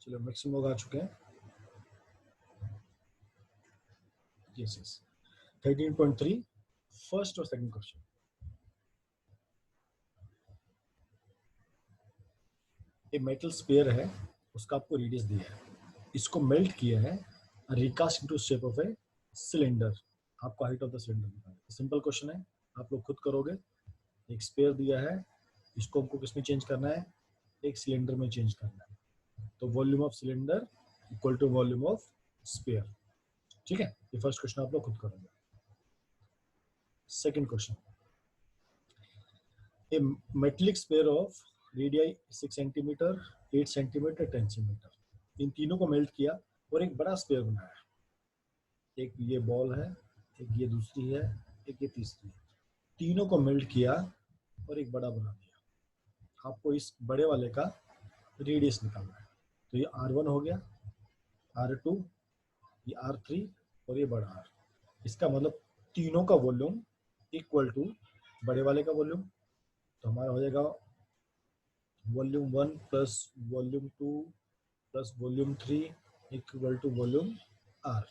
चलो मैक्सिमम लोग आ चुके हैं। यस यस 13.3 फर्स्ट और सेकंड क्वेश्चन। ये मेटल स्फीयर है, उसका आपको रेडियस दिया है, इसको मेल्ट किया है, recast into shape of a cylinder. आपको हाइट ऑफ द सिलेंडर दिया है। सिंपल क्वेश्चन है, आप लोग खुद करोगे। एक स्फीयर दिया है, इसको हमको किसमें चेंज करना है, एक सिलेंडर में चेंज करना है। तो volume of cylinder equal to volume of sphere. ठीक है, ये फर्स्ट क्वेश्चन आप लोग खुद करोगे। Second question, a metallic sphere of radii 6 centimetre, 8 centimetre, 10 centimetre. इन तीनों को मेल्ट किया और एक बड़ा स्फीयर बनाया। एक ये बॉल है, एक ये दूसरी है, एक ये तीसरी है। तीनों को मेल्ट किया और एक बड़ा बना दिया। आपको इस बड़े वाले का रेडियस निकालना है। तो ये R1 हो गया, R2, ये R3 और ये बड़ा R। इसका मतलब तीनों का वॉल्यूम इक्वल टू बड़े वाले का वॉल्यूम। तो हमारा हो जाएगा volume 1 plus volume 2 plus volume 3 equal to volume R,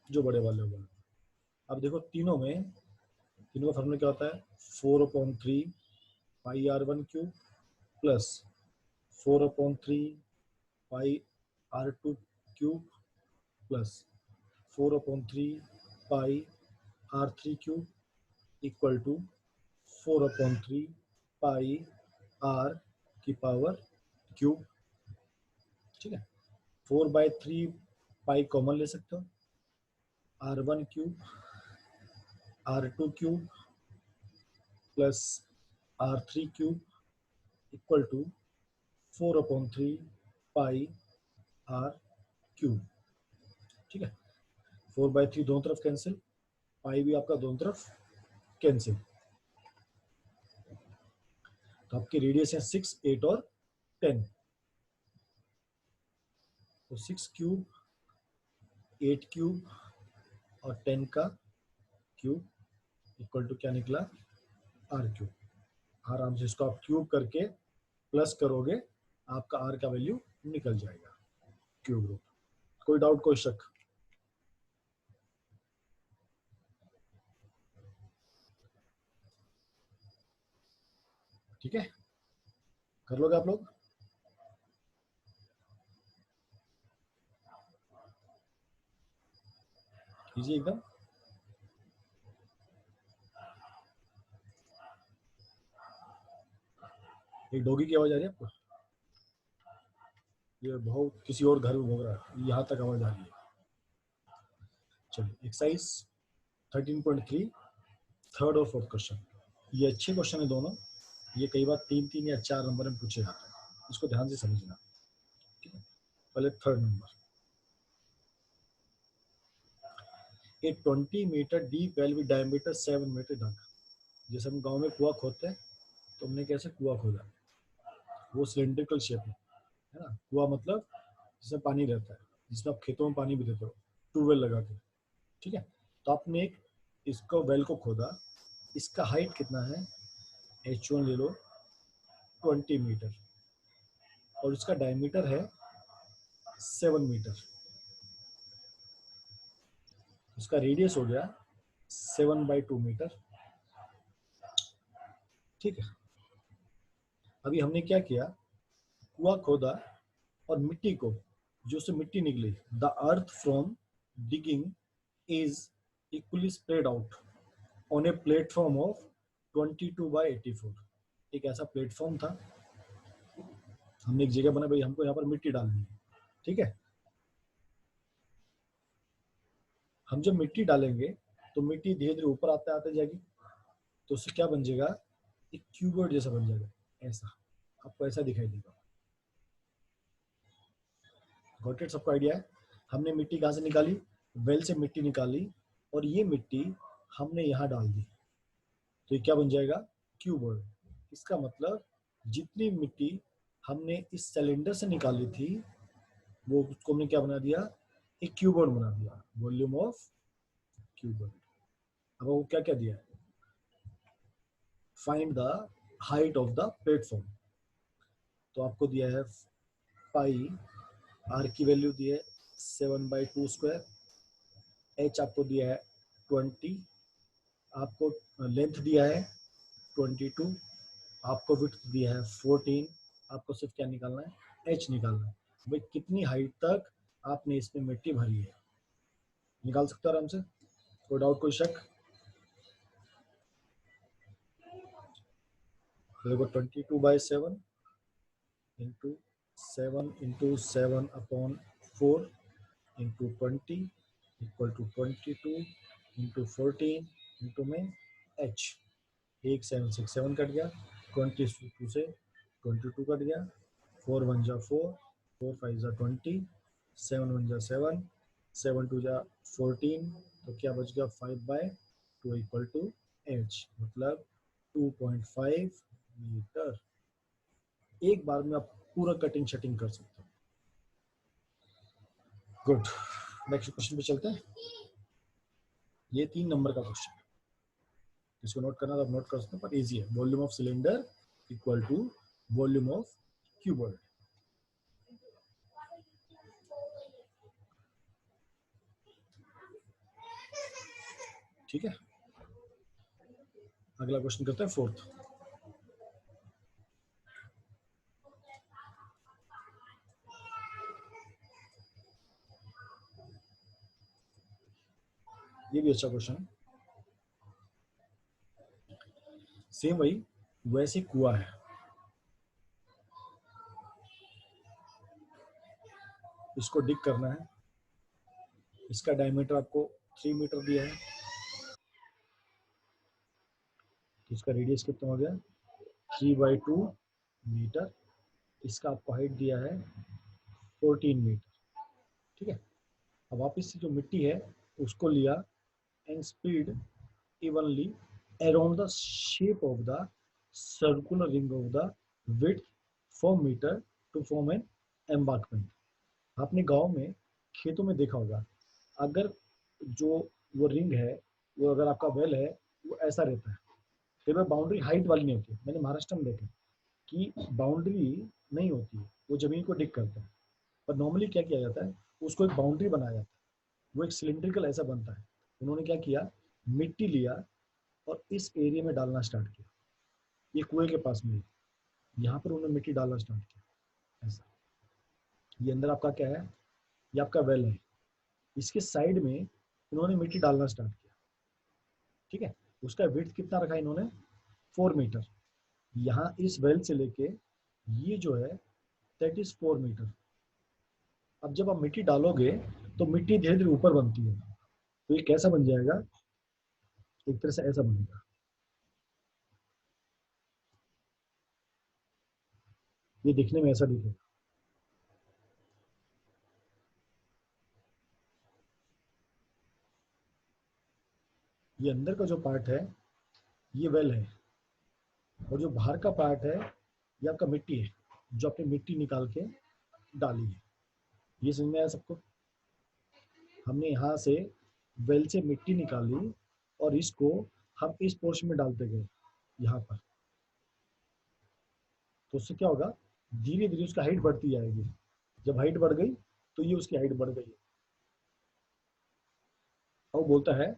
जो बड़े वाले वॉल्यूम। अब देखो तीनों का फॉर्मूला क्या होता है, 4/3 pi R1 cube plus 4/3 pi R2 cube plus 4/3 pi R3 cube equal to 4/3 pi R की पावर क्यूब। ठीक है, 4/3 पाई कॉमन ले सकते हो, R1 cube R2 cube plus R3 cube equal to 4/3 pi R cube. ठीक है, 4/3 दोनों तरफ कैंसिल, पाई भी आपका दोनों तरफ कैंसिल। तो आपकी रेडियस है 6, 8 और 10। तो 6 क्यूब, 8 क्यूब और 10 का क्यूब इक्वल टू क्या निकला, R क्यूब। आराम से इसको आप क्यूब करके प्लस करोगे, आपका R का वैल्यू निकल जाएगा, क्यूब रूट। कोई डाउट, कोई शक? ठीक है, कर लोगे आप लोग? कीजिए एकदम। एक डॉगी की आवाज आ रही है आपको? ये बहुत किसी और घर में भोग रहा है, यहाँ तक आवाज आ रही है। चलिए, एक्सरसाइज 13.3 थर्ड और फोर्थ क्वेश्चन। ये अच्छे क्वेश्चन है दोनों। ये कई बार 3 या 4 नंबर में पूछे जाते हैं, इसको ध्यान से समझना। ठीक है, पहले third number, a 20 metre deep well with diameter 7 metre dug. जैसे हम गांव में कुआं खोदते हैं, तो हमने कैसे कुआं खोदा, वो सिलेंड्रिकल शेप में है ना। कुआं मतलब जिसमें पानी रहता है, जिसमें आप खेतों में पानी भी देते हो, ट्यूबवेल लगा के। ठीक है, तो आपने एक इसको वेल को खोदा, इसका हाइट कितना है, H1 ले लो 20 मीटर और इसका डायमीटर है 7 मीटर। इसका रेडियस हो गया 7/2 मीटर। ठीक है, अभी हमने क्या किया, कुआं खोदा और मिट्टी को, जो से मिट्टी निकली, the earth from digging is equally spread out on a platform of 22/84। एक ऐसा प्लेटफॉर्म था, हमने एक जगह बना, भाई हमको यहाँ पर मिट्टी डालनी है। ठीक है, हम जब मिट्टी डालेंगे तो मिट्टी धीरे धीरे ऊपर आते आते जाएगी, तो उससे क्या बन जाएगा, एक क्यूबॉइड जैसा बन जाएगा। ऐसा आपको ऐसा दिखाई देगा। Got it? सबको आइडिया है? हमने मिट्टी कहाँ से निकाली, वेल से मिट्टी निकाली और ये मिट्टी हमने यहाँ डाल दी, तो ये क्या बन जाएगा, क्यूबॉइड। इसका मतलब जितनी मिट्टी हमने इस सिलेंडर से निकाली थी, वो उसको हमने क्या बना दिया, एक क्यूबॉइड बना दिया, वॉल्यूम ऑफ क्यूबॉइड। अब वो क्या क्या दिया है, find the height of the platform. तो आपको दिया है पाई आर की वैल्यू दी है 7/2², एच आपको दिया है 20, आपको लेंथ दिया है 22, आपको विड्थ दिया है 14, आपको सिर्फ क्या निकालना है, एच निकालना है। भाई कितनी हाइट तक आपने इसमें मिट्टी भरी है, निकाल सकते हो आराम से, कोई डाउट कोई शक? देखो 22/7 into 7 into 7/4 into 20 equal to 22 into 14 into में एच, 1767 कट गया, 22 से 22 कट गया, 4 1 जा 4, 4 5 जा 20, 7 1 जा 7, 7 2 जा 14, तो क्या बच गया 5/2 इक्वल टू एच, मतलब 2.5 मीटर। एक बार में आप पूरा कटिंग शटिंग कर सकते हो। गुड, नेक्स्ट क्वेश्चन पे चलते हैं। ये 3 नंबर का क्वेश्चन है, इसको नोट करना तो आप नोट कर सकते हो, पर इजी है। Volume of cylinder equal to volume of cuboid. ठीक है, अगला क्वेश्चन करते हैं, फोर्थ। ये भी अच्छा क्वेश्चन है, सेम वही वैसे कुआ है, इसको डिग करना है, इसका डायमीटर आपको 3 मीटर दिया है, तो इसका रेडियस कितना हो गया 3/2 मीटर, इसका आपको हाइट दिया है 14 मीटर। ठीक है, अब वापिस से जो मिट्टी है उसको लिया and spread evenly around the shape of the circular ring of the width 4 meter to form an embankment। आपने गांव में खेतों में देखा होगा, अगर जो वो रिंग है, वो अगर आपका वेल है, वो ऐसा रहता है, कई बार बाउंड्री हाइट वाली नहीं होती है। मैंने महाराष्ट्र में देखा कि बाउंड्री नहीं होती है, वो जमीन को डिग करता है, पर नॉर्मली क्या किया जाता है, उसको एक बाउंड्री बनाया जाता है, वो एक सिलिंड्रिकल ऐसा बनता है। उन्होंने क्या किया, मिट्टी लिया और इस एरिया में डालना स्टार्ट किया, ये कुएं के पास में, यहाँ पर उन्होंने मिट्टी डालना स्टार्ट किया ऐसा। ये अंदर आपका क्या है, ये आपका वेल है, इसके साइड में इन्होंने मिट्टी डालना स्टार्ट किया। ठीक है, उसका विड्थ कितना रखा इन्होंने 4 मीटर, यहाँ इस वेल से लेके ये जो है दैट इज 4 मीटर। अब जब आप मिट्टी डालोगे तो मिट्टी धीरे धीरे ऊपर बनती है, तो ये कैसा बन जाएगा, एक तरह से ऐसा बनेगा, ये दिखने में ऐसा दिखेगा। ये अंदर का जो पार्ट है ये वेल है, और जो बाहर का पार्ट है ये आपका मिट्टी है, जो आपने मिट्टी निकाल के डाली है। ये समझ में आया सबको? हमने यहाँ से वेल से मिट्टी निकाली और इसको हम इस पोर्शन में डालते गए यहाँ पर, तो उससे क्या होगा, धीरे धीरे उसका हाइट बढ़ती जाएगी। जब हाइट बढ़ गई तो ये उसकी हाइट बढ़ गई, और बोलता है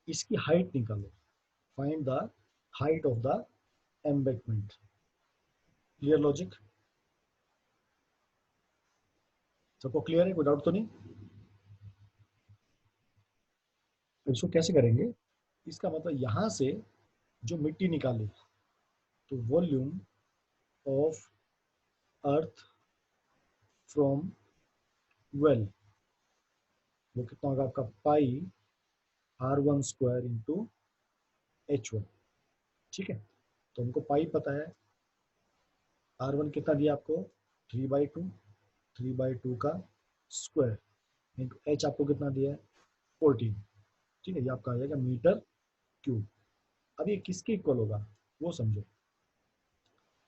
इसकी हाइट निकालो, find the height of the embankment. Clear logic, सबको क्लियर है, कोई डाउट तो नहीं? तो इसको कैसे करेंगे, इसका मतलब यहाँ से जो मिट्टी निकाली, तो volume of earth from well, वो कितना होगा आपका πr1² × h1। ठीक है, तो हमको पाई पता है, r1 कितना दिया आपको 3/2, 3/2 का स्क्वायर इंटू h आपको कितना दिया है 14। ठीक है, ये आपका आ जाएगा मीटर क्यूब। अब ये किसके इक्वल होगा वो समझो।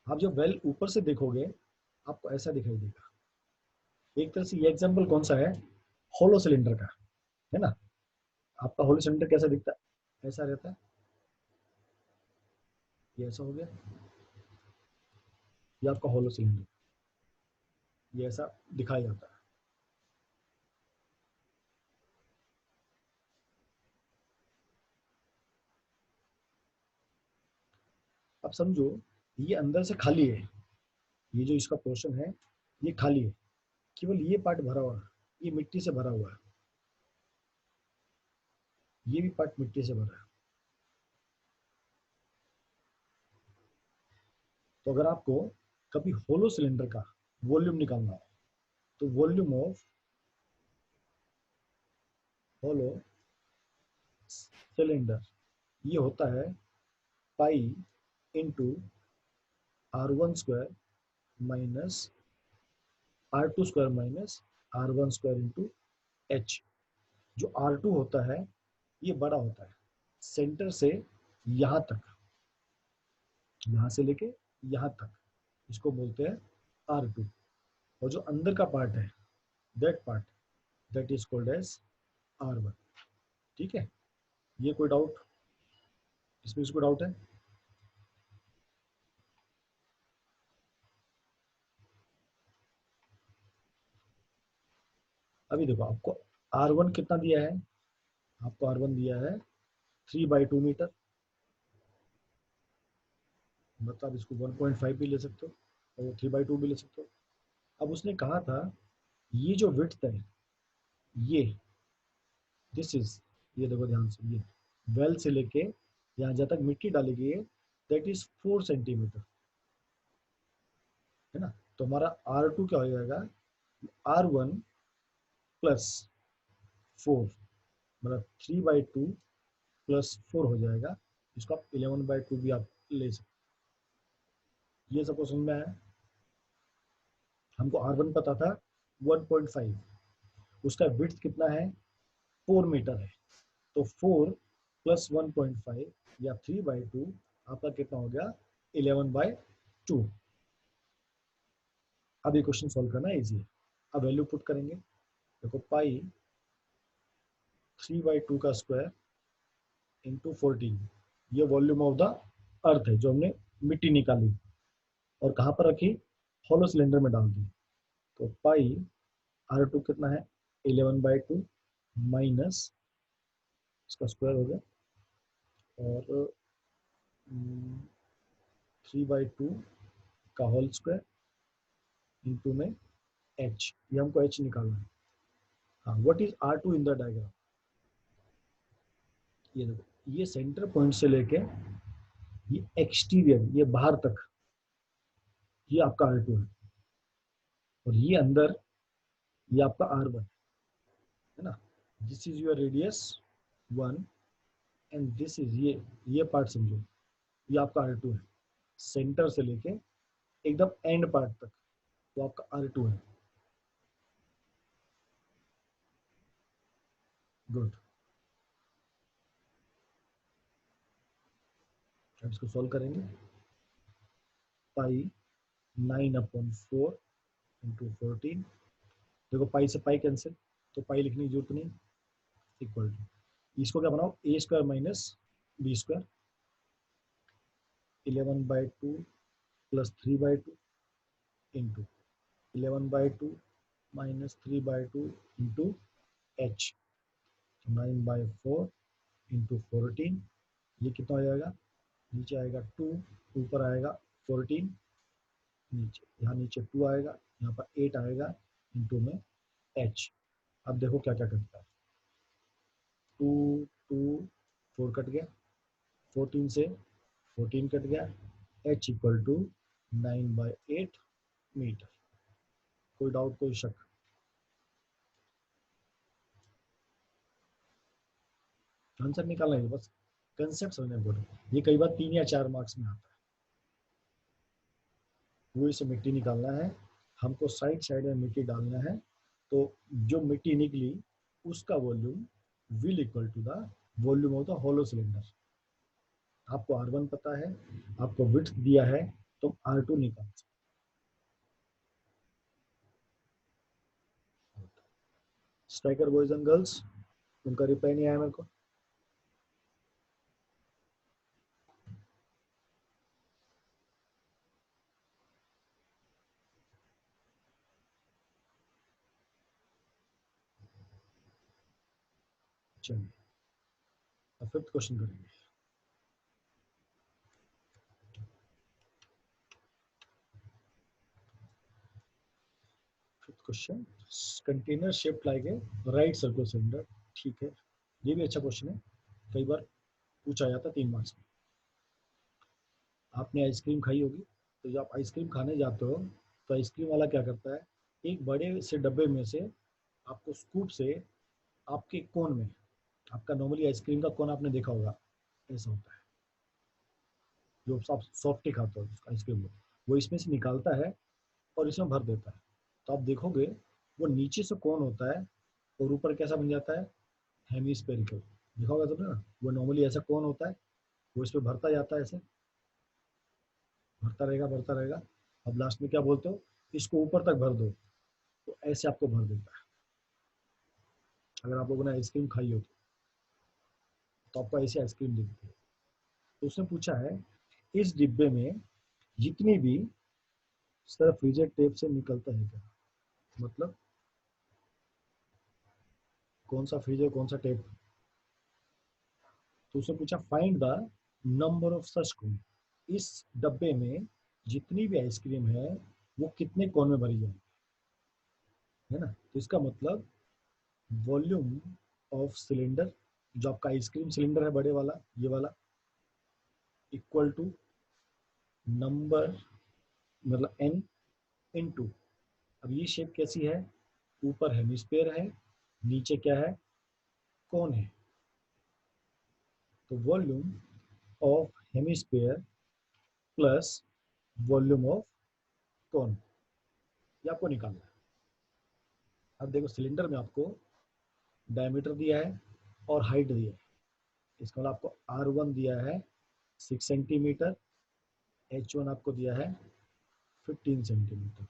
आप जब वेल ऊपर से देखोगे आपको ऐसा दिखाई देगा, एक तरह से ये एग्जाम्पल कौन सा है, होलो सिलेंडर का है ना। आपका होलो सिलेंडर कैसा दिखता है, ऐसा रहता है, ये ऐसा हो गया, ये आपका होलो सिलेंडर, ये ऐसा दिखाया जाता है। अब समझो ये अंदर से खाली है, ये जो इसका पोर्शन है ये खाली है, केवल ये पार्ट भरा हुआ है, ये मिट्टी से भरा हुआ है, ये भी पार्ट मिट्टी से भरा है। तो अगर आपको कभी होलो सिलेंडर का वॉल्यूम निकालना हो तो वॉल्यूम ऑफ होलो सिलेंडर ये होता है pi into R1 square minus R2 square minus R1 square into H. जो R2 होता है ये बड़ा होता है, सेंटर से यहाँ तक, यहाँ से लेके यहाँ तक, इसको बोलते हैं R2। और जो अंदर का पार्ट है that part that is called as R1। ठीक है, ये कोई डाउट, इसमें इसको डाउट है? अभी देखो आपको R1 कितना दिया है, आपको R1 दिया है 3/2 मीटर, मतलब इसको 1.5 भी ले सकते हो और 3/2 भी ले सकते हो। अब उसने कहा था ये जो विड्थ है ये दिस इज, ये देखो ध्यान से, ये वेल से लेके यहाँ जहाँ तक मिट्टी डाली गई है दैट इज 4 सेंटीमीटर, है ना। तो हमारा R2 क्या हो जाएगा, R1 प्लस 4, मतलब 3/2 प्लस 4 हो जाएगा, इसको आप 11/2 भी आप ले सकते। ये सबको समझ में आया? हमको R1 पता था 1.5, उसका विड्थ कितना है 4 मीटर है, तो 4 प्लस 1.5 या 3/2 आपका कितना हो गया 11/2। अब ये क्वेश्चन सॉल्व करना इजी है। अब वैल्यू पुट करेंगे, देखो पाई 3/2 का स्क्वायर इंटू 14, ये वॉल्यूम ऑफ द अर्थ है जो हमने मिट्टी निकाली और कहाँ पर रखी, हॉलो सिलेंडर में डाल दी। तो पाई R2 कितना है 11/2 माइनस इसका स्क्वायर हो गया और 3/2 का होल स्क्वायर इंटू में एच, ये हमको एच निकालना है। हाँ, what is R2 in the diagram, ये देखो ये सेंटर पॉइंट से लेके ये एक्सटीरियर, ये बाहर तक, ये आपका R2 है और ये अंदर ये आपका R1 है ना। This is your radius 1 and this is, ये पार्ट समझो, ये आपका R2 है, सेंटर से लेके एकदम एंड पार्ट तक वो आपका R2 है। गुड, अब इसको सॉल्व करेंगे। पाई 9/4 इंटू 14, देखो पाई से पाई कैंसिल, तो पाई लिखने की जरूरत नहीं, इक्वल टू इसको क्या बनाओ A² minus B² 11/2 plus 3/2 into 11/2 minus 3/2 into H, 9/4 into 14, ये कितना हो जाएगा, नीचे आएगा 2, ऊपर आएगा 14, नीचे यहाँ नीचे 2 आएगा, यहाँ पर 8 आएगा इंटू में एच। अब देखो क्या क्या करता है, 2 2 4 कट गया, 14 से 14 कट गया, एच इक्वल टू 9/8 मीटर। कोई डाउट, कोई शक? आंसर निकालना है, बस कंसेप्ट समझना इम्पोर्टेंट। ये कई बार 3 या 4 मार्क्स में आता है। कुएं से मिट्टी निकालना है, हमको साइड साइड में मिट्टी डालना है, तो जो मिट्टी निकली उसका volume will equal to the volume of the hollow cylinder. आपको R1 पता है, आपको विड्थ दिया है, तो R2 निकाल सकते। स्ट्राइकर बॉयज एंड गर्ल्स, उनका रिप्लाई नहीं आया मेरे को। चलिए अब 5th क्वेश्चन करेंगे। Question, container shaped like a right circular cylinder. ठीक है, ये भी अच्छा क्वेश्चन है, कई बार पूछा जाता है 3 मार्क्स में। आपने आइसक्रीम खाई होगी, तो जब आप आइसक्रीम खाने जाते हो तो आइसक्रीम वाला क्या करता है, एक बड़े से डब्बे में से आपको स्कूप से आपके कोन में, आपका नॉर्मली आइसक्रीम का कोन आपने देखा होगा, ऐसा होता है जो आप सॉफ्टी खाते हो आइसक्रीम को, वो इसमें से निकालता है और इसमें भर देता है। तो आप देखोगे वो नीचे से कोन होता है और ऊपर कैसा बन जाता है, हेमिस्फेरिकल। देखा होगा तुमने ना, वो नॉर्मली ऐसा कोन होता है, वो इस पे भरता जाता है, ऐसे भरता रहेगा भरता रहेगा। अब लास्ट में क्या बोलते हो, इसको ऊपर तक भर दो, तो ऐसे आपको भर देता है। अगर आप लोगों ने आइसक्रीम खाई हो तो आपको ऐसी आइसक्रीम दिखती है। तो उसने पूछा है इस डिब्बे में जितनी भी, सिर्फ फ्रीजर टेप से निकलता है क्या, मतलब कौन सा फ्रीजर कौन सा टेप। तो उसने पूछा find the number of such cone, इस डब्बे में जितनी भी आइसक्रीम है वो कितने कोन में भरी जाएगी, है ना। तो इसका मतलब वॉल्यूम ऑफ सिलेंडर, जो आपका आइसक्रीम सिलेंडर है बड़े वाला, ये वाला, इक्वल टू नंबर, मतलब एन इनटू, अब ये शेप कैसी है, ऊपर हेमिस्फीयर है, नीचे क्या है, कौन है। तो volume of hemisphere plus volume of कौन, ये आपको निकालना है। अब देखो सिलेंडर में आपको डायमीटर दिया है और हाइट दिया है, इसका मतलब आपको R1 दिया है 6 सेंटीमीटर, H1 आपको दिया है 15 सेंटीमीटर।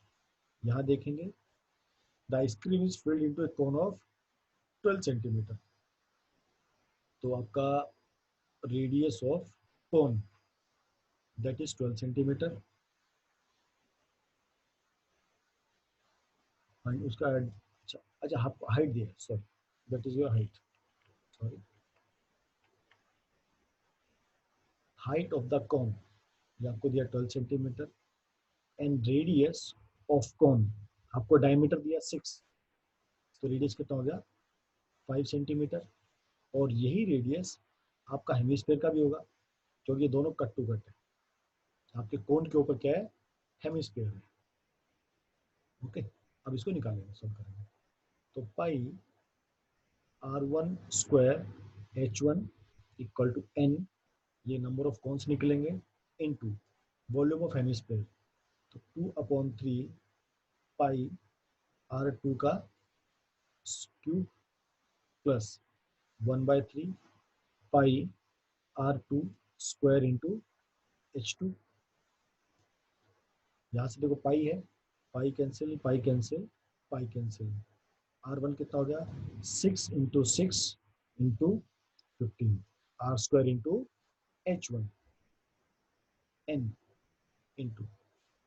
यहाँ देखेंगे the ice cream is filled into A cone of 12 centimetre, तो आपका radius of cone that is 12 centimetre, and उसका अच्छा अच्छा आपको हाइट दिया है, sorry that is your height, sorry height of the cone, ये आपको दिया 12 centimetre, and radius of cone आपको डायमीटर दिया 6, तो रेडियस कितना हो गया 5 सेंटीमीटर। और यही रेडियस आपका हेमिस्फीयर का भी होगा, क्योंकि ये दोनों कट टू कट है, आपके कोन के ऊपर क्या है, हेमिस्फीयर है। ओके, अब इसको निकालेंगे, सॉल्व करेंगे। तो pi R1 square H1 equal to n, ये नंबर ऑफ कॉन्स निकलेंगे, इनटू वॉल्यूम ऑफ हेमिस्फीयर, तो 2/3 पाई R2 का cube plus 1/3 pi R2 square into H2। यहाँ से देखो पाई है, pi cancel pi cancel pi cancel, R1 कितना हो गया 6 × 6 × 15, R square into H1 n into,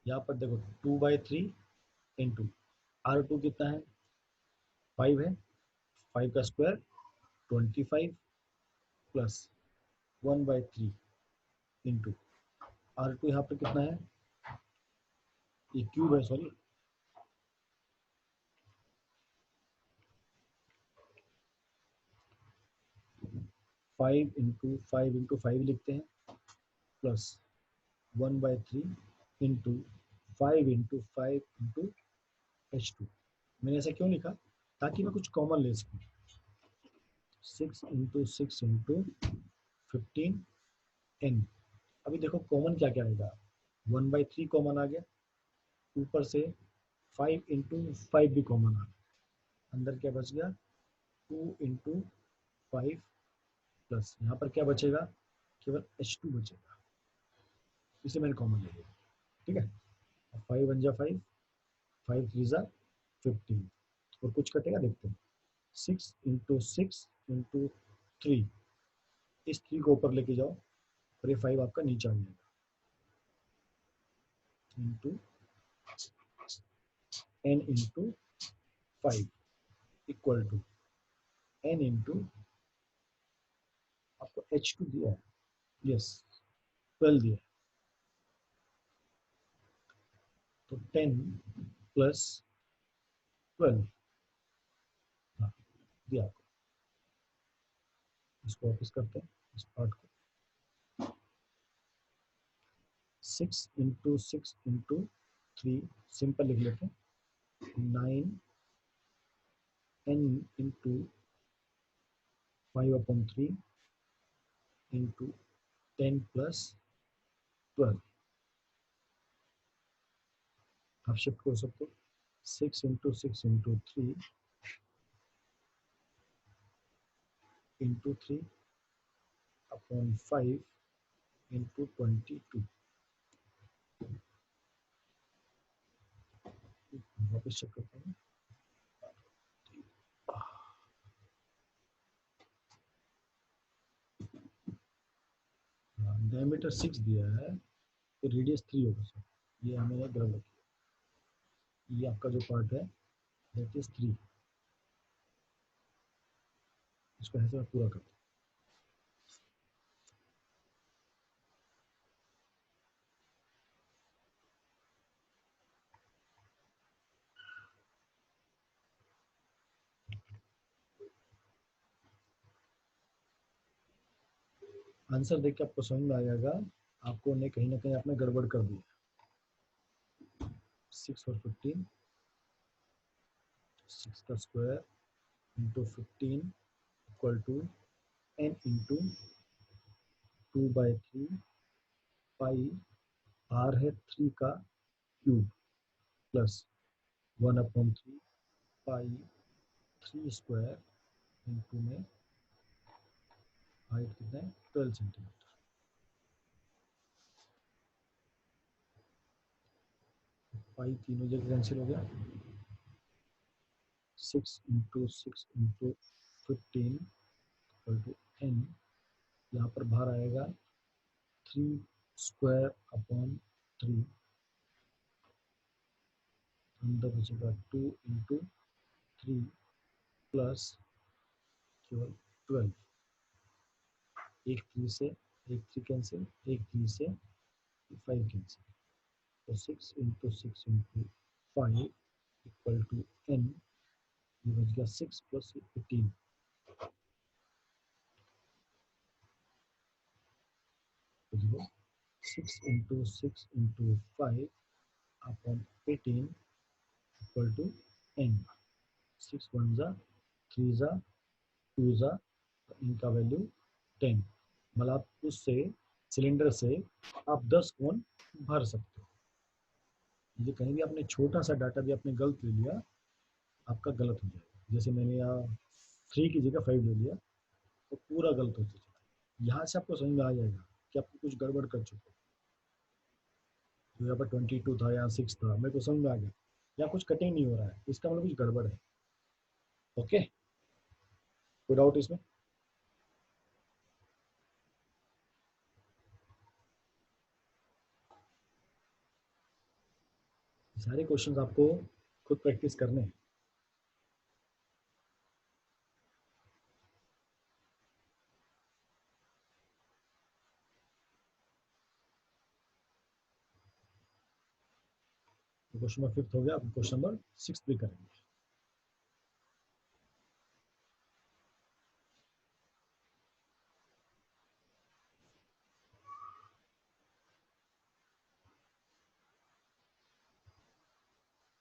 यहाँ पर देखो 2/3 इंटू R2 कितना है 5 है, 5 का स्क्वायर 25 प्लस 1/3 इंटू R2 यहाँ पर कितना है, ये क्यूब है सॉरी, 5 × 5 लिखते हैं, प्लस 1/3 इंटू 5 × 5 इंटू H2। मैंने ऐसा क्यों लिखा, ताकि मैं कुछ कॉमन ले सकूँ, 6 × 6 × 15 n। अभी देखो कॉमन क्या क्या रहेगा, 1/3 कॉमन आ गया, ऊपर से 5 × 5 भी कॉमन आ गया, अंदर क्या बच गया 2 × 5 प्लस यहाँ पर क्या बचेगा, केवल H2 बचेगा, इसे मैंने कॉमन ले लिया। ठीक है, 5 × 5 5 × 3 = 15, और कुछ कटेगा देखते हैं, 6 × 6 × 3, इस 3 को ऊपर लेके जाओ और ये 5 आपका नीचे आ जाएगा, into n into 5 equal to n into, आपको H2 दिया है, यस 12 दिया है, तो 10 प्लस 12। हाँ, दिया आपको। इसको वापस करते हैं इस पार्ट को। 6 × 6 × 3 सिंपल लिख लेते हैं। 9n × 5/3 × 10 + 12। आप शिफ्ट कर सकते हो। 6 × 6 × 3 × 3/5 × 22। वापस चेक करते हैं। डायमीटर 6 दिया है तो रेडियस 3 होगा सर। ये हमें गलत रखिए। ये आपका जो पार्ट है दैट इज 3। इसको ऐसे आप पूरा करते हैं। आंसर देख के आपको समझ में आ जाएगा आपको ने कहीं ना कहीं आपने गड़बड़ कर दी। 6 और 15, 6 का square into 15 equal to n into 2/3 pi r है 3 का cube plus 1/3 pi 3 square into में हाइट कितना है 12 सेंटीमीटर। पाई तीनों जगह कैंसिल हो गया। 6 × 6 × 15 इक्वल टू n। यहाँ पर बाहर आएगा 3² अंदर बचेगा 2 × 3 प्लस केवल 12। एक 3 से एक 3 कैंसिल, एक 3 से 5 कैंसिल, तो 6 × 6 × 5 इक्वल टू n। ये बच गया 6 + 18। तो देखो 6 × 6 × 5 अपॉन 18 इक्वल टू n। 6 1 ज़ा 3 ज़ा 2 ज़ा, इनका वैल्यू 10। मतलब आप उससे सिलेंडर से आप 10 कोन भर सकते हो। ये कहीं भी आपने छोटा सा डाटा भी आपने गलत ले लिया आपका गलत हो जाएगा। जैसे मैंने यहाँ 3 की जगह 5 ले लिया तो पूरा गलत होता चला। यहाँ से आपको समझ में आ जाएगा कि आपको कुछ गड़बड़ कर चुके हो। तो यहाँ पर 22 था, यहाँ 6 था, मेरे को समझ में आ गया यहाँ कुछ कटिंग नहीं हो रहा है, इसका मतलब कुछ गड़बड़ है। ओके, कोई डाउट इसमें? सारे क्वेश्चंस आपको खुद प्रैक्टिस करने हैं। क्वेश्चन नंबर 5 हो गया, अब क्वेश्चन नंबर 6 भी करेंगे।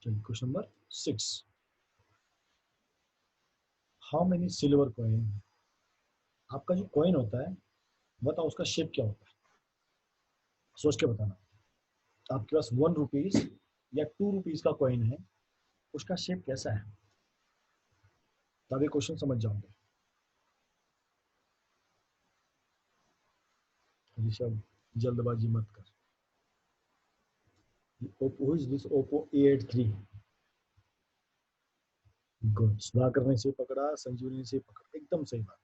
चलिए question number 6। How many silver coin. आपका जो कॉइन होता है बताओ उसका शेप क्या होता है, सोच के बताना। आपके पास 1 रुपीज या 2 रुपीज का कॉइन है, उसका शेप कैसा है, तभी क्वेश्चन समझ जाओगे। ऋषभ जल्दबाजी मत कर। Oppo is this Oppo A83। Good, Sudhakar ने से पकड़ा, संजीवनी ने से पकड़ा, एकदम सही बात।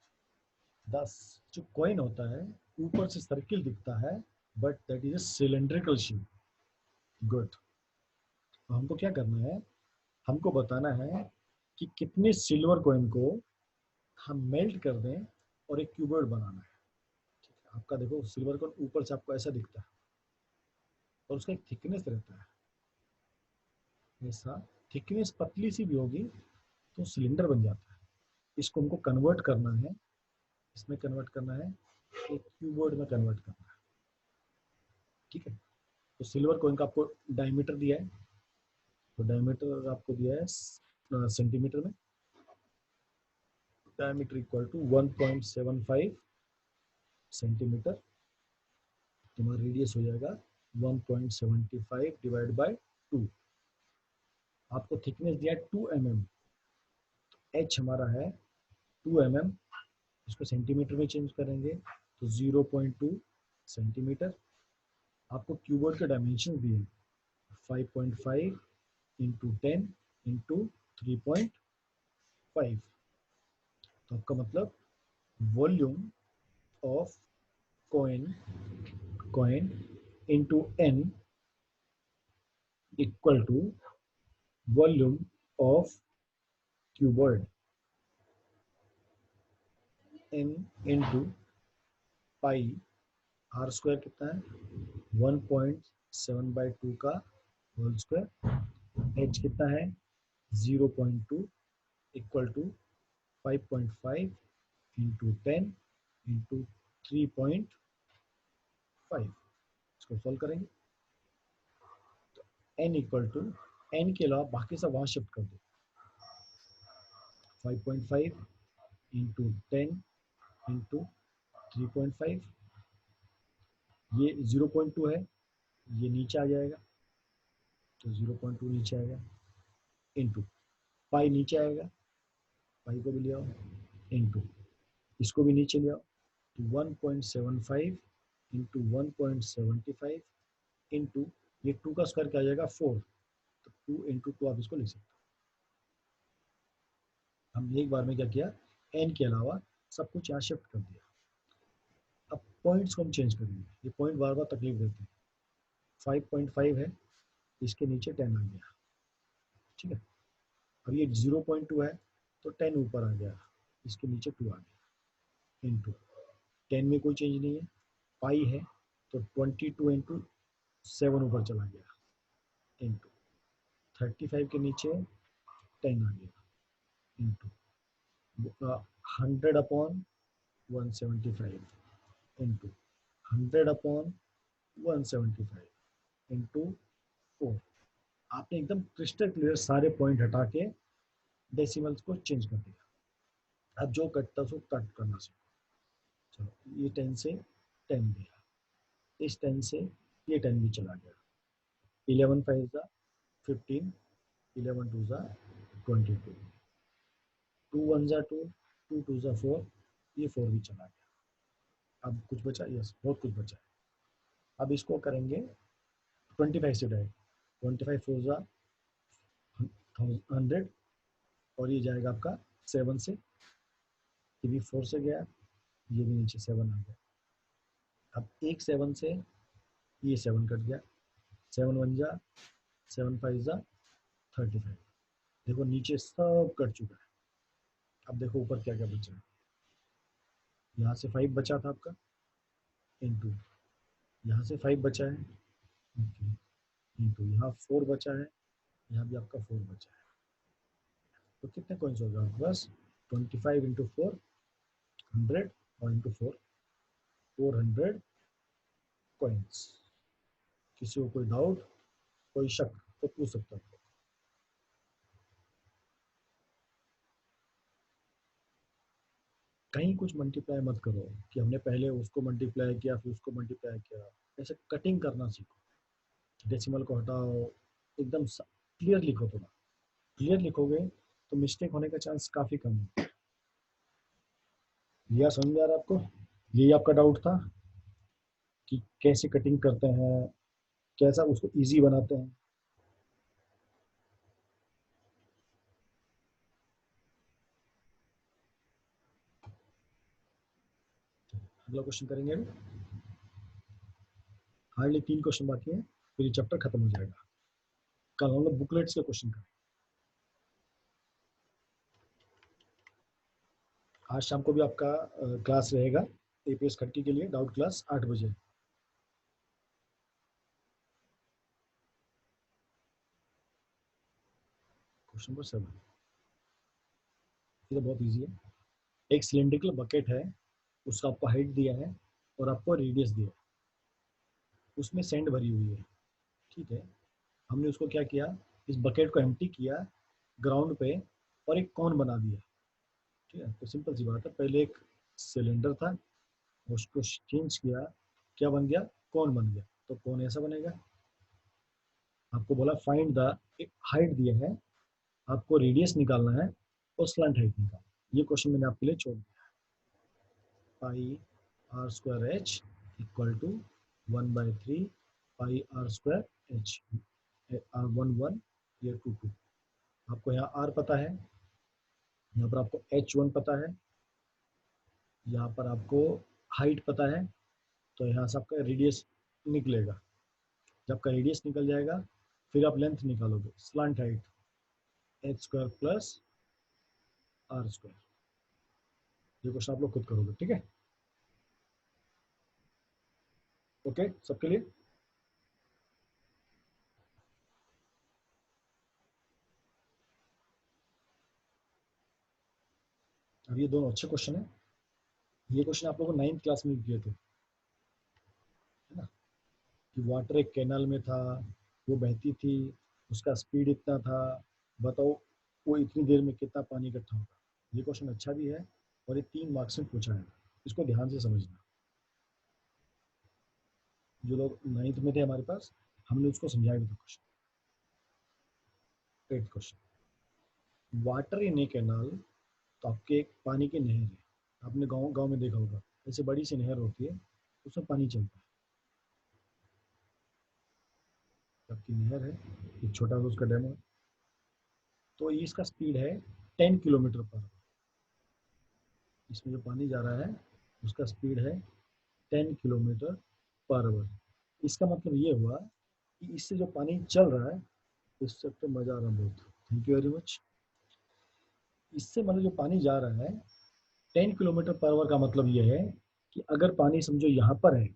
10 जो कॉइन होता है ऊपर से सर्किल दिखता है but that is a cylindrical shape. Good. तो हमको क्या करना है, हमको बताना है कि कितने सिल्वर कॉइन को हम मेल्ट कर दें और एक क्यूबॉइड बनाना है। ठीक है, आपका देखो सिल्वर कॉइन ऊपर से आपको ऐसा दिखता है और उसका एक थिकनेस रहता है ऐसा, थिकनेस पतली सी भी होगी तो सिलेंडर बन जाता है। इसको हमको कन्वर्ट करना है, इसमें कन्वर्ट करना है, एक क्यूबॉइड में कन्वर्ट करना है। ठीक है, तो सिल्वर कॉइन का आपको डायमीटर दिया है, तो डायमीटर आपको दिया है सेंटीमीटर में। Diameter equal to 1.75 centimetre. तुम्हारा रेडियस हो जाएगा 1.75 डिवाइड बाय 2। आपको थिकनेस दिया है 2 mm, एच हमारा है 2 mm, इसको सेंटीमीटर में चेंज करेंगे तो 0.2 सेंटीमीटर। आपको क्यूबॉइड के डायमेंशन दिए 5.5 इंटू 10 इंटू 3.5। तो आपका मतलब volume of coin into n equal to volume of cuboid n into pi. Are square कितना है 1.7/2 का होल स्क्वायर। एच कितना है 0.2 इक्वल टू 5.5 इंटू 10 इंटू 3.5। इसको सॉल्व करेंगे तो n इक्वल टू, n के अलावा बाकी सब वहाँ शिफ्ट कर दो। 5.5 इंटू 10 इंटू 3.5, ये 0.2 है, ये नीचे आ जाएगा तो 0.2 नीचे आएगा, इंटू पाई नीचे आएगा, पाई को भी ले आओ, इंटू इसको भी नीचे ले आओ, तो 1.75 इंटू 1.75 इंटू ये 2 का स्क्वायर क्या आ जाएगा 4, तो 2 इंटू 2 आप इसको लिख सकते हो। हमने एक बार में क्या किया, n के अलावा सब कुछ यहाँ शिफ्ट कर दिया। अब पॉइंट्स को हम चेंज करेंगे, ये पॉइंट बार बार तकलीफ देते हैं। 5.5 है, इसके नीचे 10 आ गया। ठीक है, अब ये 0.2 है तो 10 ऊपर आ गया, इसके नीचे 2 आ गया, इंटू 10 में कोई चेंज नहीं है, पाई है तो 22 इंटू 7 ऊपर चला गया, इंटू 35 के नीचे 10 आ गया, इंटू 100/175 इंटू 100/175 इंटू 4। आपने एकदम क्रिस्टल क्लियर सारे पॉइंट हटा के डेसिमल्स को चेंज कर दिया। अब जो कटता उसको कट करना सीखो। चलो ये 10 से 10 गया, इस 10 से ये 10 भी चला गया, 11 5 ज़ा 15, 11 2 ज़ा 22, 2 1 ज़ा 2, 2 2 ज़ा 4, ये 4 भी चला गया। अब कुछ बचा, यस बहुत कुछ बचा है। अब इसको करेंगे 25 से डायरेक्ट, 25 4 ज़ा 100, और ये जाएगा आपका 7 से, ये भी 4 से गया, ये भी नीचे 7 आ गया। अब एक 7 से ये 7 कट गया, 7 1 ज़ा 7 5 ज़ा 35। देखो नीचे सब कट चुका है। अब देखो ऊपर क्या क्या बचा है, यहाँ से 5 बचा था आपका, इंटू यहाँ से 5 बचा है, ओके, इंटू यहाँ 4 बचा है, यहाँ भी आपका 4 बचा है। तो कितने कॉइन्स होगा आपके पास, 25 इंटू 4 100 और इंटू 4 400 कॉइन्स। किसी को कोई डाउट, कोई शक तो पूछ सकता है। कहीं कुछ मल्टीप्लाई मत करो कि हमने पहले उसको मल्टीप्लाई किया फिर उसको मल्टीप्लाई किया। ऐसे कटिंग करना सीखो, डेसिमल को हटाओ, एकदम क्लियर लिखो। थोड़ा क्लियर लिखोगे तो मिस्टेक होने का चांस काफ़ी कम है। यह समझ में आ रहा है आपको? यही आपका डाउट था कि कैसे कटिंग करते हैं, कैसा उसको इजी बनाते हैं। अगला क्वेश्चन करेंगे अभी, हार्डली 3 क्वेश्चन बाकी हैं, फिर ये चैप्टर खत्म हो जाएगा। कल हम लोग बुकलेट्स के क्वेश्चन करें। आज शाम को भी आपका क्लास रहेगा एपीएस खट्टी के लिए, डाउट क्लास 8 बजे। क्वेश्चन नंबर 7, ये तो बहुत इजी है। एक सिलेंड्रिकल बकेट है, उसका आपको हाइट दिया है और आपको रेडियस दिया है, उसमें सैंड भरी हुई है, ठीक है। हमने उसको क्या किया, इस बकेट को एम्प्टी किया ग्राउंड पे और एक कॉन बना दिया, ठीक है। तो सिंपल सी बात है, पहले एक सिलेंडर था, उसको चेंज किया, क्या बन गया, कॉन बन गया। तो कॉन ऐसा बनेगा। आपको बोला फाइंड द, हाइट दिया है, आपको रेडियस निकालना है और स्लैंट हाइट निकालना है। ये क्वेश्चन मैंने आपके लिए छोड़ दिया। Pi are square h equal to 1/3 pi are square h, r 1 1, ये 2 2। आपको यहाँ आर पता है, यहाँ पर आपको H1 पता है, यहाँ पर आपको हाइट पता है, तो यहाँ से आपका रेडियस निकलेगा। जब आपका रेडियस निकल जाएगा फिर आप लेंथ निकालोगे, slant height H square plus R square. ये क्वेश्चन आप लोग खुद करोगे, ठीक है। ओके, सबके लिए। अब ये दोनों अच्छे क्वेश्चन है। ये क्वेश्चन आप लोगों को 9th क्लास में भी किए थे, है ना, कि वाटर एक कैनाल में था, वो बहती थी, उसका स्पीड इतना था, बताओ वो इतनी देर में कितना पानी इकट्ठा होगा। ये क्वेश्चन अच्छा भी है और ये 3 मार्क्स में पूछा है, इसको ध्यान से समझना। जो लोग 9th में थे हमारे पास, हमने उसको समझाया भी था question. 8th question, water in a canal, तो आपके एक पानी की नहर है, आपने गांव गांव में देखा होगा, ऐसे बड़ी सी नहर होती है, उसमें पानी चलता है। आपकी नहर है, एक छोटा सा उसका डैम है, तो ये इसका स्पीड है 10 किलोमीटर पर। इसमें जो पानी जा रहा है उसका स्पीड है 10 किलोमीटर पर आवर। इसका मतलब ये हुआ कि इससे जो पानी चल रहा है, इससे तो मजा आ रहा बहुत, थैंक यू वेरी मच। इससे मतलब जो पानी जा रहा है 10 किलोमीटर पर आवर का मतलब ये है कि अगर पानी समझो यहाँ पर है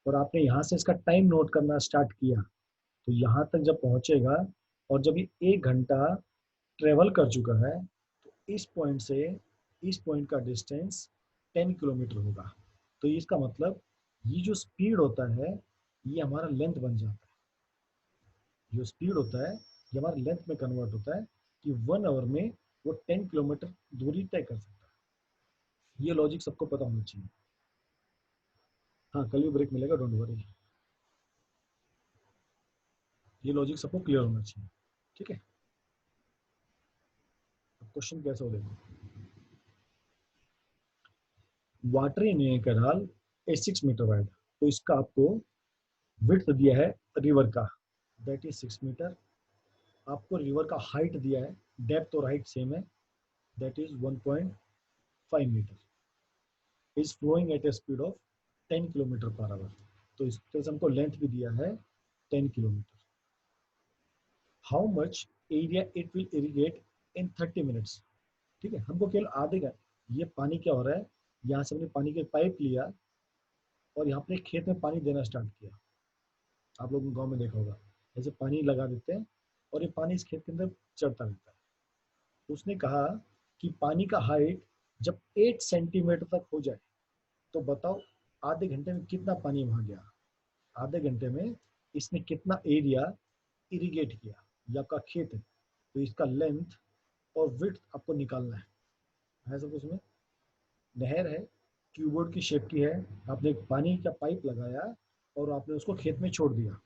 और आपने यहाँ से इसका टाइम नोट करना स्टार्ट किया, तो यहाँ तक जब पहुँचेगा और जब ये 1 घंटा ट्रेवल कर चुका है, तो इस पॉइंट से इस पॉइंट का डिस्टेंस 10 किलोमीटर होगा। तो इसका मतलब ये जो स्पीड होता है ये हमारा लेंथ बन जाता है। जो स्पीड होता है ये हमारा लेंथ में कन्वर्ट होता है कि 1 आवर में वो 10 किलोमीटर दूरी तय कर सकता है। ये लॉजिक सबको पता होना चाहिए। हाँ, कल भी ब्रेक मिलेगा, डोंट वरी। ये लॉजिक सबको क्लियर होना चाहिए, ठीक है। क्वेश्चन कैसा हो देखो, water in a canal a 6 metre wide, तो इसका आपको विड्थ दिया है रिवर का, दैट इज 6 मीटर। आपको रिवर का हाइट दिया है, डेप्थ और हाइट सेम है, that is 1.5 metre, is flowing at a speed of 10 kilometre per hour. तो इस तरह से हमको लेंथ भी दिया है 10 kilometre. How much area it will irrigate in 30 minutes, ठीक है। हमको केवल आधे का, ये पानी क्या हो रहा है, यहाँ से हमने पानी के पाइप लिया और यहाँ पर खेत में पानी देना स्टार्ट किया। आप लोग गाँव में देखा होगा, ऐसे पानी लगा देते हैं और ये पानी इस खेत के अंदर चढ़ता रहता है। उसने कहा कि पानी का हाइट जब 8 सेंटीमीटर तक हो जाए, तो बताओ आधे घंटे में कितना पानी वहां गया। आधे घंटे में इसने कितना एरिया इरिगेट किया। ये आपका खेत है, तो इसका लेंथ और विड्थ आपको निकालना है सब। उसमें नहर है, क्यूबोर्ड की शेप की है, आपने एक पानी का पाइप लगाया और आपने उसको खेत में छोड़ दिया,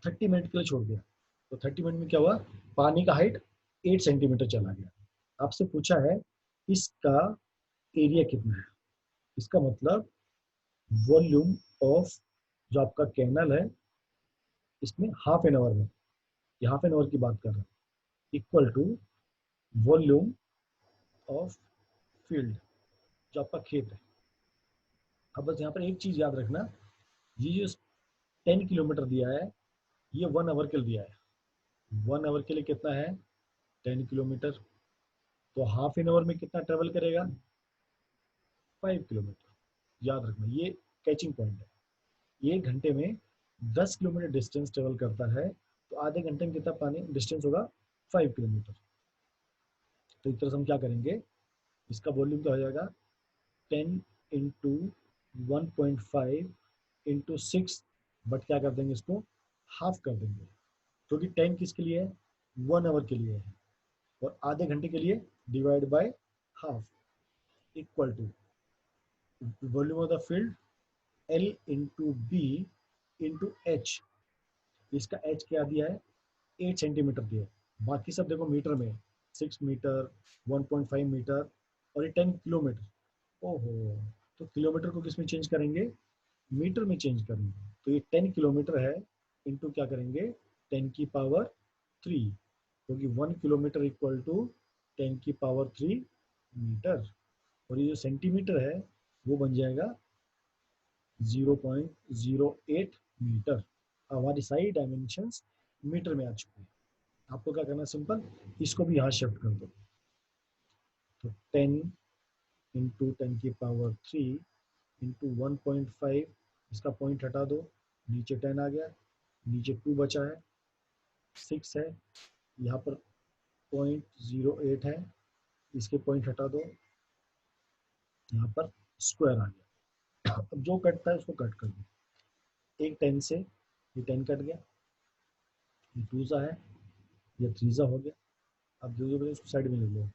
30 मिनट के लिए छोड़ दिया। तो 30 मिनट में क्या हुआ, पानी का हाइट 8 सेंटीमीटर चला गया। आपसे पूछा है इसका एरिया कितना है, इसका मतलब वॉल्यूम ऑफ जो आपका कैनल है, इसमें हाफ एन आवर में, ये हाफ एन आवर की बात कर रहे हैं, equal to volume of field जो आपका खेत है। अब बस यहाँ पर एक चीज याद रखना, ये जो 10 किलोमीटर दिया है ये 1 आवर के लिए दिया है। 1 आवर के लिए कितना है, 10 किलोमीटर, तो हाफ एन आवर में कितना ट्रेवल करेगा, 5 किलोमीटर। याद रखना ये कैचिंग पॉइंट है। 1 घंटे में 10 किलोमीटर डिस्टेंस ट्रेवल करता है, तो आधे घंटे में कितना पानी डिस्टेंस होगा, 5 किलोमीटर। तो एक तरह से हम क्या करेंगे, इसका वॉल्यूम क्या हो जाएगा, 10 × 1.5 × 6, बट क्या कर देंगे इसको, हाफ कर देंगे, क्योंकि 10 किसके लिए है, 1 आवर के लिए है, और आधे घंटे के लिए divide by half, equal to volume of the field L into B into H. इसका एच क्या दिया है, 8 सेंटीमीटर दिया है, बाकी सब देखो मीटर में, 6 मीटर, 1.5 मीटर, और ये 10 किलोमीटर। ओहो, तो किलोमीटर को किस में चेंज करेंगे, मीटर में चेंज करेंगे। तो ये 10 किलोमीटर है, इंटू क्या करेंगे, 10 की पावर 3, क्योंकि 1 किलोमीटर इक्वल टू 10 की पावर 3 मीटर। और ये जो सेंटीमीटर है वो बन जाएगा 0.08 मीटर। हमारी सारी डायमेंशंस मीटर में आ चुकी है। आपको क्या करना है, सिंपल, इसको भी यहाँ शिफ्ट कर दो। तो 10 × 10 की पावर 3 इंटू 1.5, इसका पॉइंट हटा दो, नीचे 10 आ गया, नीचे 2 बचा है, 6 है, यहाँ पर 0.08 है, इसके पॉइंट हटा दो, यहाँ पर स्क्वायर आ गया। अब जो कटता है उसको कट कर दो, एक 10 से ये 10 कट गया, ये 2 सा है, ये 3 सा हो गया। अब जो जो बचे उसको साइड में ले लो,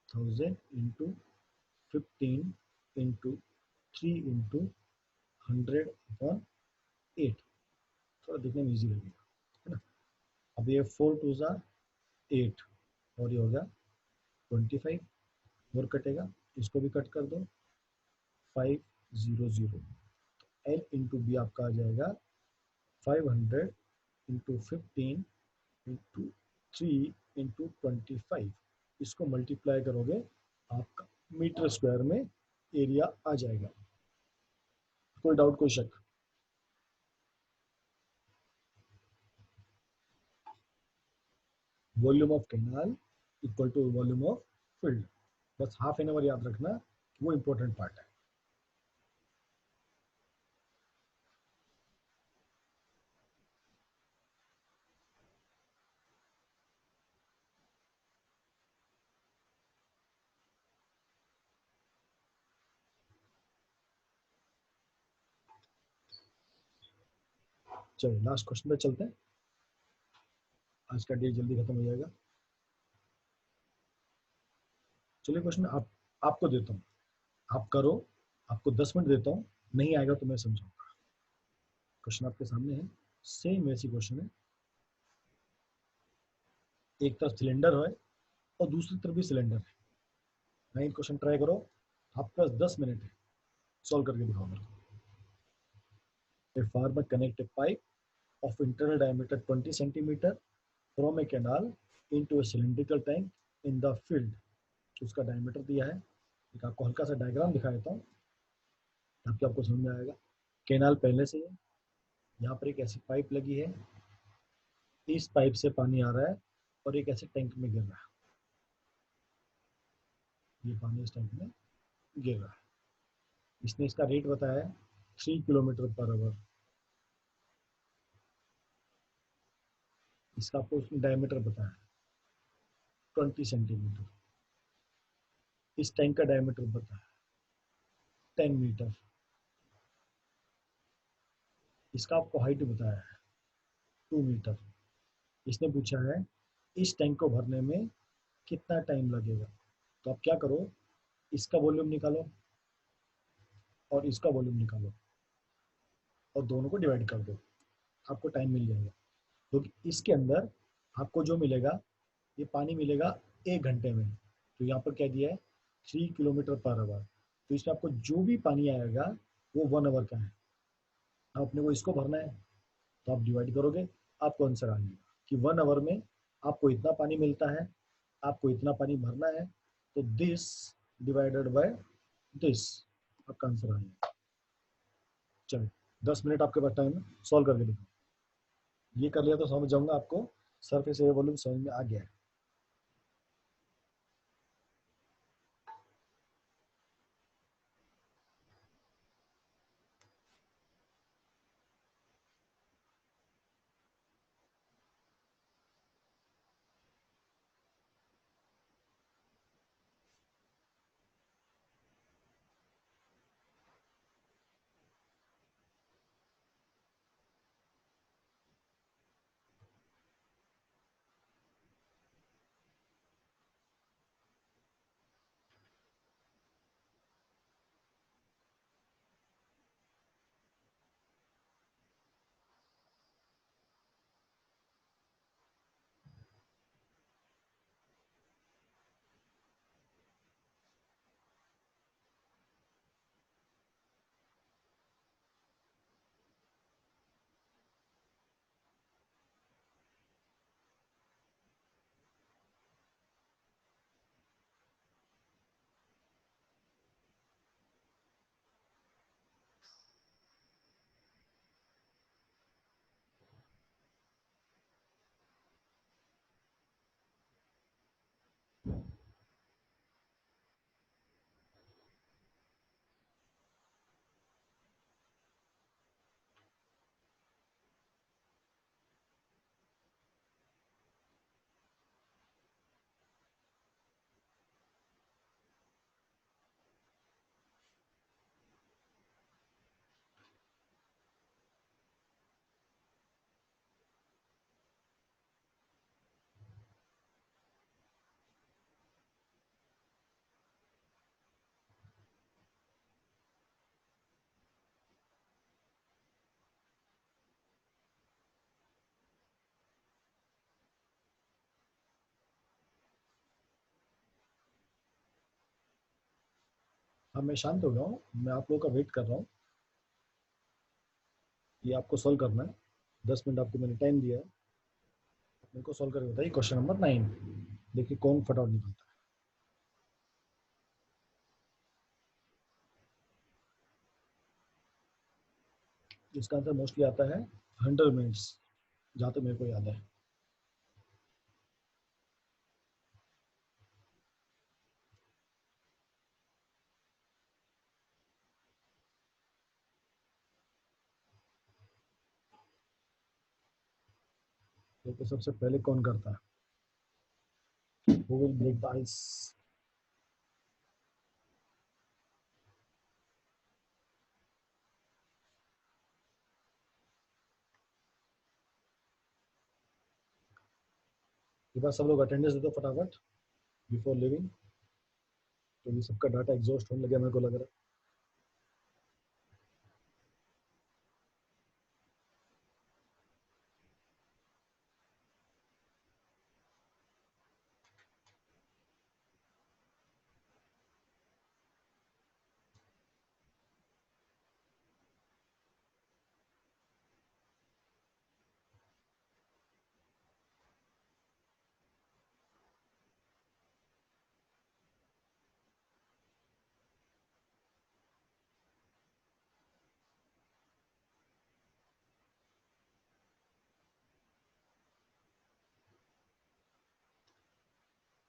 1000 इंटू 15 इंटू 3 इंटू 100/8, थोड़ा देखने में ईजी लगेगा, है ना। अब ये 4 2 सा 8, और ये हो गया 25, और कटेगा, इसको भी कट कर दो, 500। एल इंटू बी आपका आ जाएगा 500 इंटू 15 इंटू 3 इंटू 25। इसको मल्टीप्लाई करोगे, आपका मीटर स्क्वायर में एरिया आ जाएगा। कोई डाउट, कोई शक? Volume of canal equal to volume of field, बस हाफ एन आवर याद रखना, वो इंपॉर्टेंट पार्ट है। चलिए लास्ट क्वेश्चन पे चलते हैं, आज का डे जल्दी खत्म हो जाएगा। चलिए क्वेश्चन आपको देता हूँ, आप करो, आपको 10 मिनट देता हूँ, नहीं आएगा तो मैं समझाऊंगा। क्वेश्चन आपके सामने है, सेम वैसी क्वेश्चन है, एक तरफ सिलेंडर है और दूसरी तरफ भी सिलेंडर है। नाइन क्वेश्चन ट्राई करो, आपके पास 10 मिनट है, सॉल्व करके दिखाओ मेरे को। A farmer connect a pipe of internal diameter 20 centimeter from a canal into a cylindrical tank in the field। उसका डायमीटर दिया है, एक आपको हल्का सा डायग्राम दिखा देता हूँ ताकि आपको समझ में आएगा। कैनाल पहले से है, यहाँ पर एक ऐसी पाइप लगी है, इस पाइप से पानी आ रहा है और एक ऐसे टैंक में गिर रहा है, ये पानी इस टैंक में गिर रहा है। इसने इसका रेट बताया है 3 किलोमीटर/आवर। इसका आपको उसने डायमीटर बताया है 20 सेंटीमीटर। इस टैंक का डायमीटर बताया है 10 मीटर। इसका आपको हाइट बताया है 2 मीटर। इसने पूछा है इस टैंक को भरने में कितना टाइम लगेगा। तो आप क्या करो, इसका वॉल्यूम निकालो और इसका वॉल्यूम निकालो और दोनों को डिवाइड कर दो, आपको टाइम मिल जाएगा। क्योंकि इसके अंदर आपको जो मिलेगा, ये पानी मिलेगा 1 घंटे में, तो यहाँ पर क्या दिया है 3 किलोमीटर/आवर। तो इसमें आपको जो भी पानी आएगा वो 1 आवर का है। अब अपने को इसको भरना है, तो आप डिवाइड करोगे, आपको आंसर आ जाएगा कि 1 आवर में आपको इतना पानी मिलता है, आपको इतना पानी भरना है, तो दिस डिवाइडेड बाय दिस, आपका आंसर आ जाएगा। चलो 10 मिनट आपके पास टाइम है, सॉल्व करके देखो। ये कर लिया तो समझ जाऊंगा आपको सरफेस एरिया वॉल्यूम समझ में आ गया है। हाँ मैं शांत हो गया हूँ, मैं आप लोगों का वेट कर रहा हूँ। ये आपको सॉल्व करना है, 10 मिनट आपको मैंने टाइम दिया है, मेरे को सॉल्व करके बताइए क्वेश्चन नंबर 9। देखिए कौन फटाफट निकलता है। इसका आंसर मोस्टली आता है 100 मिनट्स, जहाँ तक मेरे को याद है। देखिए सबसे पहले कौन करता है, वो विल ब्रेक द आइस। ये बात सब लोग अटेंडेंस दे दो फटाफट बिफोर लिविंग, क्योंकि सबका डाटा एग्जॉस्ट होने लगा मेरे को लग रहा है।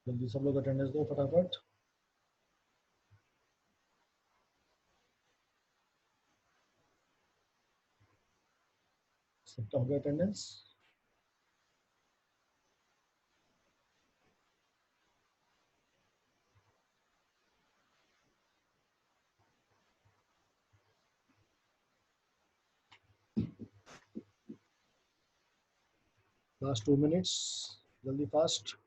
जल्दी सब लोग अटेंडेंस दो फटाफट। सबका हो गया अटेंडेंस। लास्ट 2 मिनट्स, जल्दी फास्ट।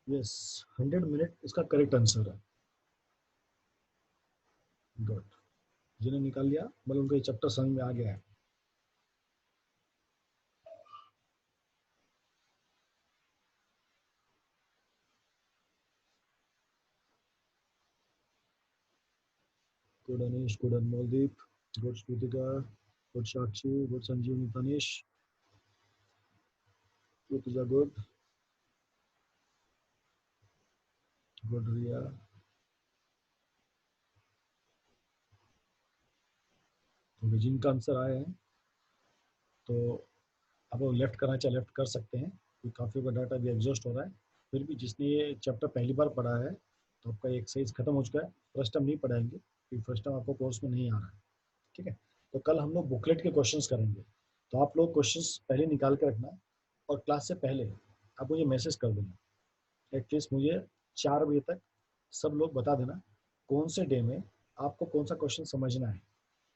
यस, 100 मिनट इसका करेक्ट आंसर है। गुड, जिन्हें निकाल लिया मतलब उनको ये चैप्टर समझ में आ गया है। गुड अनिश, गुड अनमोलदीप, गुड श्रुतिका, गुड साक्षी, गुड संजीवनी तनिश, ऋतुजा गुड, गुड रिया। तो जिनका आंसर आए हैं तो आप लोग लेफ्ट करना चाहे लेफ्ट कर सकते हैं, क्योंकि काफ़ी का डाटा भी एग्जॉस्ट हो रहा है। फिर भी जिसने ये चैप्टर पहली बार पढ़ा है तो आपका एक एक्सरसाइज खत्म हो चुका है। फर्स्ट टाइम नहीं पढ़ाएंगे क्योंकि फर्स्ट टाइम आपको कोर्स में नहीं आ रहा है। ठीक है, तो कल हम लोग बुकलेट के क्वेश्चंस करेंगे, तो आप लोग क्वेश्चंस पहले निकाल के रखना, और क्लास से पहले आप मुझे मैसेज कर देना। एटलीस्ट मुझे 4 बजे तक सब लोग बता देना कौन से डे में आपको कौन सा क्वेश्चन समझना है।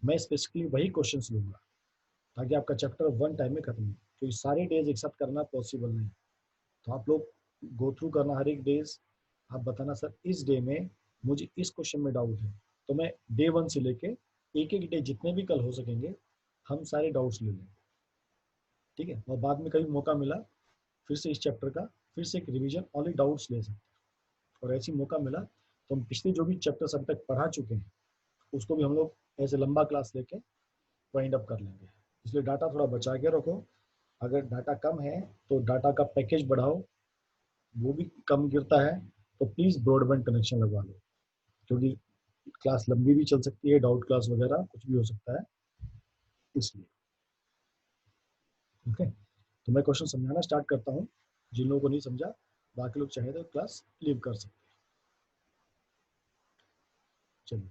मैं स्पेसिफिकली वही क्वेश्चन लूँगा ताकि आपका चैप्टर वन टाइम में खत्म हो, क्योंकि सारे डेज एक साथ करना पॉसिबल नहीं। तो आप लोग गो थ्रू करना हर एक डेज, आप बताना सर इस डे में मुझे इस क्वेश्चन में डाउट है, तो मैं डे वन से लेके एक एक डे जितने भी कल हो सकेंगे हम सारे डाउट्स ले लेंगे। ठीक है, और बाद में कभी मौका मिला फिर से इस चैप्टर का फिर से एक रिवीजन ऑनली डाउट्स ले सकते हैं। और ऐसी मौका मिला तो हम पिछले जो भी चैप्टर्स अभी तक पढ़ा चुके हैं उसको भी हम लोग ऐसे लंबा क्लास लेके वाइंड अप कर लेंगे। इसलिए डाटा थोड़ा बचा के रखो। अगर डाटा कम है तो डाटा का पैकेज बढ़ाओ, वो भी कम गिरता है तो प्लीज़ ब्रॉडबैंड कनेक्शन लगवा लो, क्योंकि क्लास लंबी भी चल सकती है, डाउट क्लास वगैरह कुछ भी हो सकता है इसलिए। ओके, तो मैं क्वेश्चन समझाना स्टार्ट करता हूँ। जिन लोगों को नहीं समझा बाकी लोग चाहे तो क्लास लीव कर सकते हैं। चलिए,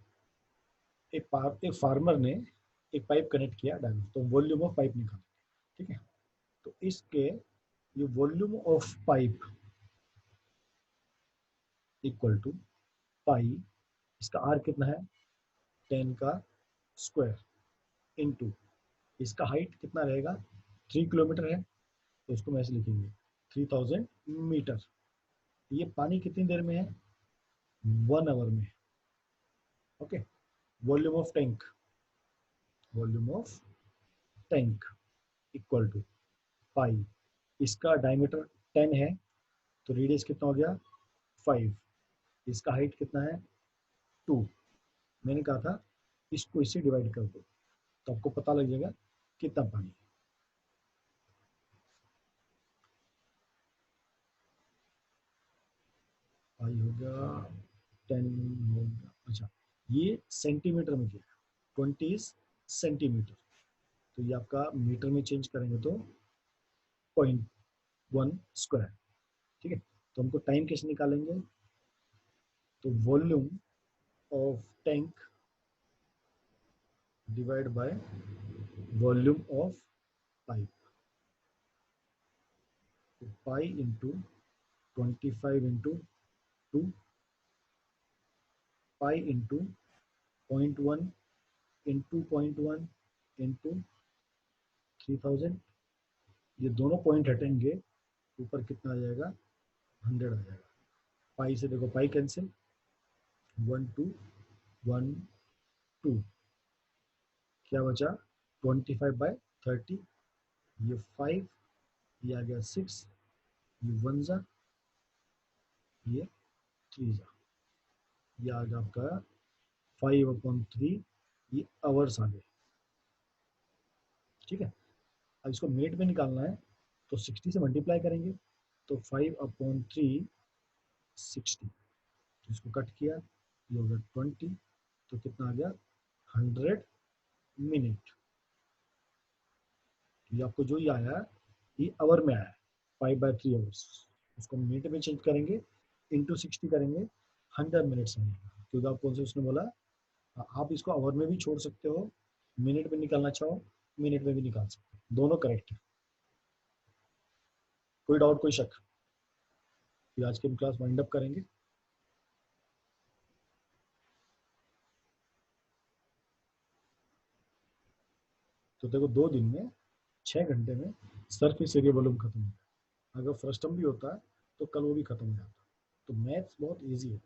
एक फार्मर ने एक पाइप कनेक्ट किया डायरेक्ट, तो वॉल्यूम ऑफ पाइप निकाल। ठीक है, तो इसके ये volume of pipe equal to pi, इसका आर कितना है 10 का स्क्वायर इनटू इसका हाइट कितना रहेगा, 3 किलोमीटर है, तो इसको मैं ऐसे लिखेंगे 3000 मीटर। ये पानी कितनी देर में है, 1 आवर में। Okay, volume of tank, volume of tank equal to pi, इसका डायमीटर 10 है, तो रेडियस कितना हो गया 5, इसका हाइट कितना है 2। मैंने कहा था इसको इससे डिवाइड कर दो तो आपको पता लग जाएगा कितना पानी है। पाई हो गया 10 हो गया, अच्छा ये सेंटीमीटर में किया, 20 इज सेंटीमीटर, तो ये आपका मीटर में चेंज करेंगे तो 0.1 स्क्वायर। ठीक है, तो हमको टाइम कैसे निकालेंगे, तो volume of tank divide by volume of pipe, तो pi into 25 into 2, pi into 0.1 into 0.1 into 3000, ये दोनों पॉइंट हटेंगे, ऊपर कितना आ जाएगा 100 आ जाएगा। पाई से देखो पाई कैंसिल, 1 2 1 2, क्या बचा 25/30, ये 5, ये आ गया 6, ये 1 जा, ये 3 जा, ये आ गया आपका 5/3, ये आवर्स आ गए। ठीक है, अब इसको मिनट में निकालना है तो 60 से मल्टीप्लाई करेंगे, तो 5/3 60, तो इसको कट किया, ये हो गया 20, तो कितना आ गया 100 मिनट। ये आपको जो ये आया ये आवर में आया, 5/3 आवर्स, उसको मिनट में चेंज करेंगे, इंटू 60 करेंगे, 100 मिनट्स आएगा, क्योंकि आप कौन से उसने बोला, आप इसको आवर में भी छोड़ सकते हो, मिनट में निकालना चाहो मिनट में भी निकाल सकते हो, दोनों करेक्ट है। कोई डाउट कोई शक, फिर आज की हम क्लास वाइंड अप करेंगे। तो देखो 2 दिन में 6 घंटे में सरफेस एरिया वॉल्यूम खत्म हो गया, अगर फर्स्ट टर्म भी होता है तो कल वो भी खत्म हो जाता। तो मैथ्स बहुत ईजी है,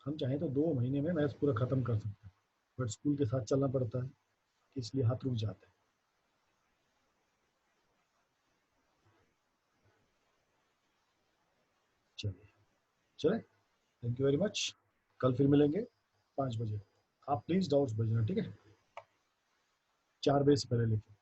हम चाहें तो 2 महीने में मैथ्स पूरा खत्म कर सकते हैं, बट स्कूल के साथ चलना पड़ता है, इसलिए हाथ रुक जाता है। चलिए, चले, थैंक यू वेरी मच, कल फिर मिलेंगे 5 बजे। आप प्लीज़ डाउट्स भेजना, ठीक है, 4 बजे से पहले लेके।